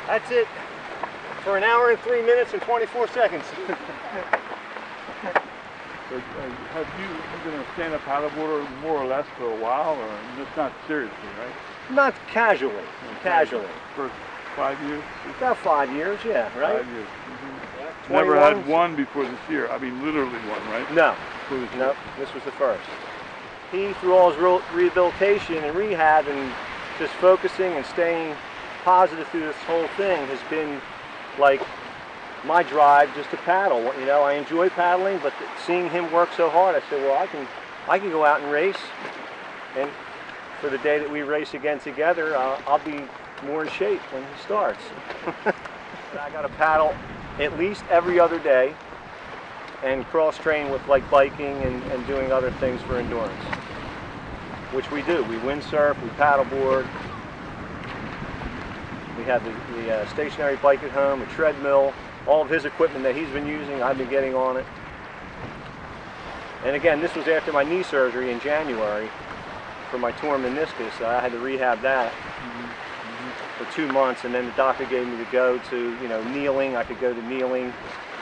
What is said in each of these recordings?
That's it for an hour and 3 minutes and 24 seconds. So, have you been a stand-up paddleboarder more or less for a while, or just not seriously, right? Not casually, casually. For 5 years? About 5 years, yeah, right? 5 years. Yeah. Never had one before this year. I mean, literally one, right? No, This no, this was the first. He, through all his rehabilitation and rehab and just focusing and staying positive through this whole thing has been like my drive just to paddle. You know, I enjoy paddling, but seeing him work so hard, I said, well, I can go out and race, and for the day that we race again together, I'll be more in shape when he starts. I got to paddle at least every other day and cross-train with like biking and doing other things for endurance, which we do. We windsurf, we paddleboard. We have the stationary bike at home, a treadmill, all of his equipment that he's been using, I've been getting on it. And again, this was after my knee surgery in January for my torn meniscus. I had to rehab that for 2 months, and then the doctor gave me to go to, you know, kneeling. I could go to kneeling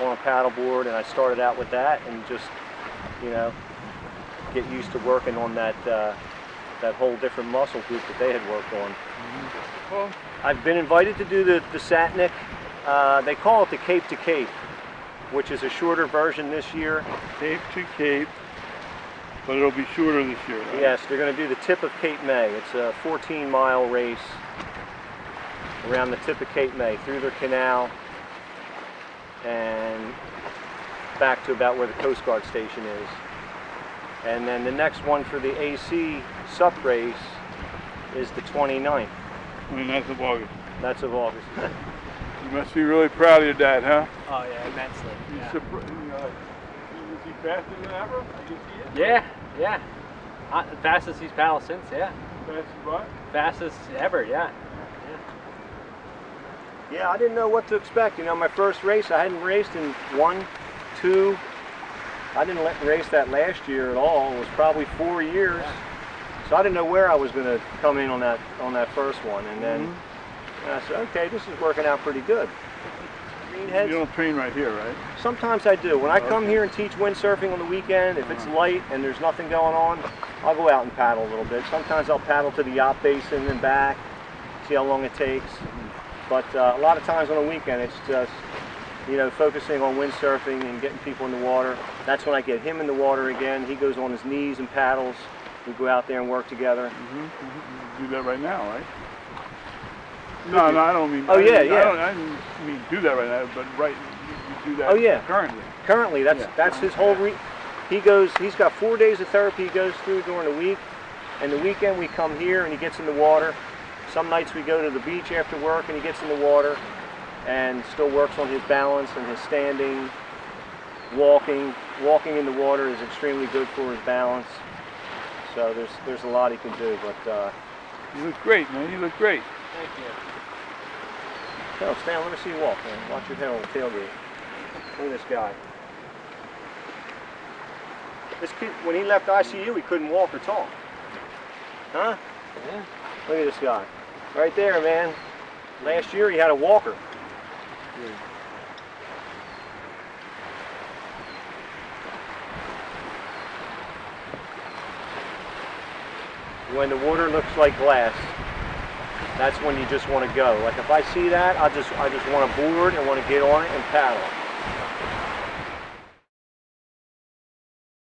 on a paddleboard, and I started out with that and just, you know, get used to working on that that whole different muscle group that they had worked on. Well, I've been invited to do the Satnic. They call it the Cape to Cape, which is a shorter version this year. Cape to Cape, but it'll be shorter this year, right? Yes, they're going to do the tip of Cape May. It's a 14-mile race around the tip of Cape May, through their canal and back to about where the Coast Guard station is. And then the next one for the AC SUP race is the 29th. 29th of August. That's of August. You must be really proud of your dad, huh? Oh yeah, immensely. Yeah. Is he faster than ever? I can see it. Yeah. The fastest he's paddled since, yeah. Fastest what? Fastest ever, yeah. Yeah, I didn't know what to expect. You know, my first race, I hadn't raced in 1, 2. I didn't race that last year at all. It was probably 4 years. Yeah. So I didn't know where I was going to come in on that first one. And then I said, okay, this is working out pretty good. You don't train right here, right? Sometimes I do. When I come here and teach windsurfing on the weekend, if it's light and there's nothing going on, I'll go out and paddle a little bit. Sometimes I'll paddle to the yacht basin and back, see how long it takes. But a lot of times on the weekend, it's just, you know, focusing on windsurfing and getting people in the water. That's when I get him in the water again. He goes on his knees and paddles. We go out there and work together. You do that right now, right? No, I don't mean. Oh, yeah. I don't mean do that right now, but you do that. Oh, yeah. Currently. Currently, that's his whole. He's got 4 days of therapy he goes through during the week, and the weekend we come here and he gets in the water. Some nights we go to the beach after work and he gets in the water and still works on his balance and his standing, walking. Walking in the water is extremely good for his balance. So there's a lot he can do, but. You look great, man. You look great. Thank you. No, Stan, let me see you walk, man. Watch your head on the tailgate. Look at this guy. This kid, when he left ICU, he couldn't walk or talk. Huh? Yeah. Look at this guy. Right there, man. Last year he had a walker. When the water looks like glass, that's when you just want to go. Like if I see that, I just want to board and want to get on it and paddle.